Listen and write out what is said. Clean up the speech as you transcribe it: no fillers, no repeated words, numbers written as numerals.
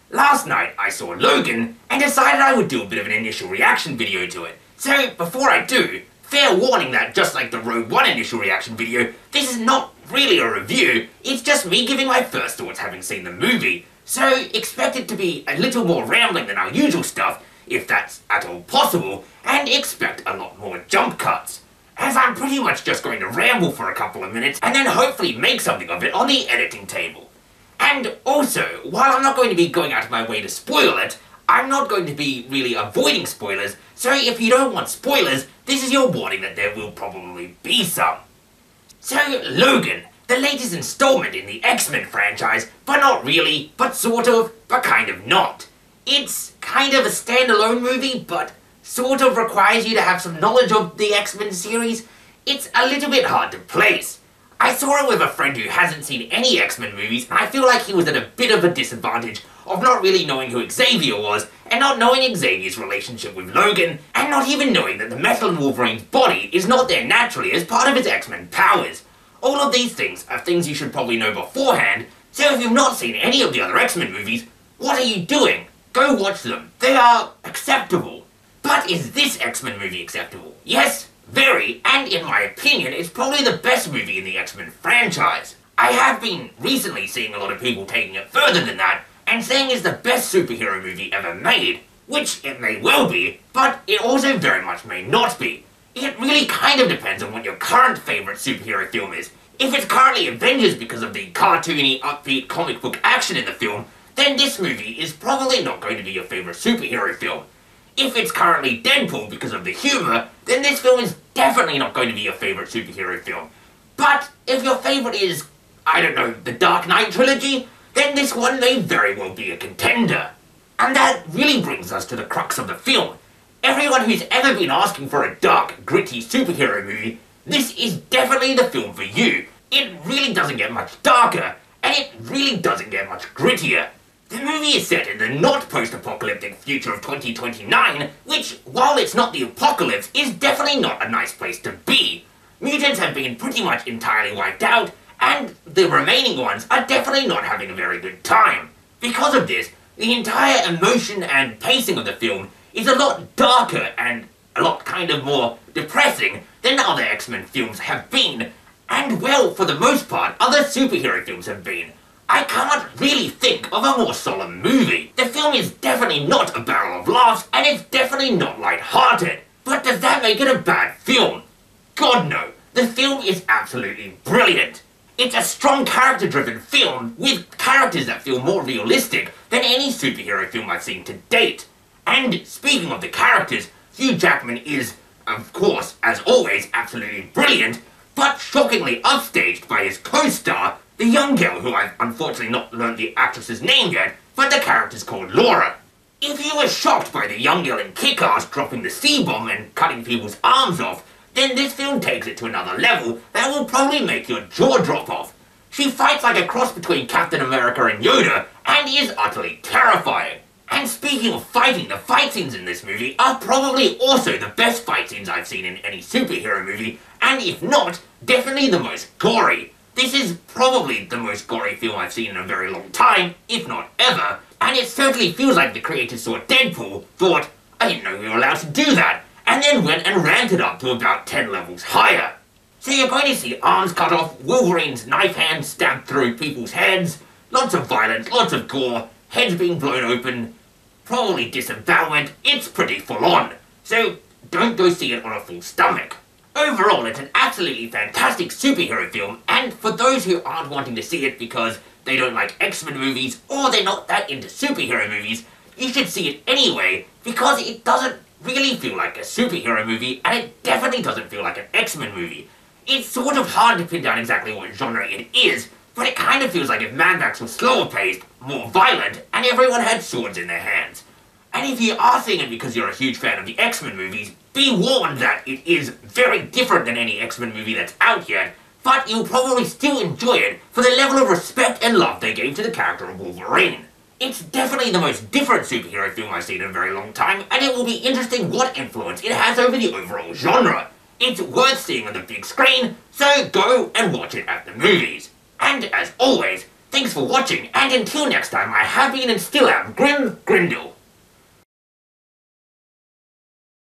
Last night I saw Logan and decided I would do a bit of an initial reaction video to it. So before I do, fair warning that just like the Rogue One initial reaction video, this is not really a review, it's just me giving my first thoughts having seen the movie. So expect it to be a little more rambling than our usual stuff, if that's at all possible, and expect a lot more jump cuts, as I'm pretty much just going to ramble for a couple of minutes and then hopefully make something of it on the editing table. And also, while I'm not going to be going out of my way to spoil it, I'm not going to be really avoiding spoilers, so if you don't want spoilers, this is your warning that there will probably be some. So, Logan, the latest installment in the X-Men franchise, but not really, but sort of, but kind of not. It's kind of a standalone movie, but sort of requires you to have some knowledge of the X-Men series. It's a little bit hard to place. I saw it with a friend who hasn't seen any X-Men movies, and I feel like he was at a bit of a disadvantage of not really knowing who Xavier was, and not knowing Xavier's relationship with Logan, and not even knowing that the metal in Wolverine's body is not there naturally as part of his X-Men powers. All of these things are things you should probably know beforehand, so if you've not seen any of the other X-Men movies, what are you doing? Go watch them. They are acceptable. But is this X-Men movie acceptable? Yes, very, and in my opinion, it's probably the best movie in the X-Men franchise. I have been recently seeing a lot of people taking it further than that, and saying it's the best superhero movie ever made, which it may well be, but it also very much may not be. It really kind of depends on what your current favourite superhero film is. If it's currently Avengers because of the cartoony, upbeat comic book action in the film, then this movie is probably not going to be your favourite superhero film. If it's currently Deadpool because of the humour, then this film is definitely not going to be your favourite superhero film. But if your favourite is, I don't know, the Dark Knight trilogy, then this one may very well be a contender. And that really brings us to the crux of the film. Everyone who's ever been asking for a dark, gritty superhero movie, this is definitely the film for you. It really doesn't get much darker, and it really doesn't get much grittier. The movie is set in the not post-apocalyptic future of 2029, which, while it's not the apocalypse, is definitely not a nice place to be. Mutants have been pretty much entirely wiped out, and the remaining ones are definitely not having a very good time. Because of this, the entire emotion and pacing of the film is a lot darker and a lot kind of more depressing than other X-Men films have been, and well, for the most part, other superhero films have been. I can't really think of a more solemn movie. The film is definitely not a barrel of laughs, and it's definitely not light-hearted. But does that make it a bad film? God no. The film is absolutely brilliant. It's a strong character-driven film with characters that feel more realistic than any superhero film I've seen to date. And speaking of the characters, Hugh Jackman is, of course, as always, absolutely brilliant, but shockingly upstaged by his co-star, the young girl who I've unfortunately not learned the actress's name yet, but the character's called Laura. If you were shocked by the young girl in Kick-Ass dropping the C-bomb and cutting people's arms off, then this film takes it to another level that will probably make your jaw drop off. She fights like a cross between Captain America and Yoda, and is utterly terrifying. And speaking of fighting, the fight scenes in this movie are probably also the best fight scenes I've seen in any superhero movie, and if not, definitely the most gory. This is probably the most gory film I've seen in a very long time, if not ever, and it certainly feels like the creators saw Deadpool, thought, I didn't know we were allowed to do that, and then went and ramped it up to about 10 levels higher. So you're going to see arms cut off, Wolverine's knife hand stabbed through people's heads, lots of violence, lots of gore, heads being blown open, probably disembowelment. It's pretty full on, so don't go see it on a full stomach. Overall, it's an absolutely fantastic superhero film, and for those who aren't wanting to see it because they don't like X-Men movies, or they're not that into superhero movies, you should see it anyway, because it doesn't really feel like a superhero movie, and it definitely doesn't feel like an X-Men movie. It's sort of hard to pin down exactly what genre it is, but it kind of feels like if Mad Max was slower paced, more violent, and everyone had swords in their hands. And if you are seeing it because you're a huge fan of the X-Men movies, be warned that it is very different than any X-Men movie that's out yet, but you'll probably still enjoy it for the level of respect and love they gave to the character of Wolverine. It's definitely the most different superhero film I've seen in a very long time, and it will be interesting what influence it has over the overall genre. It's worth seeing on the big screen, so go and watch it at the movies. And as always, Thanks for watching, and until next time, I have been and still am Grim Grindle.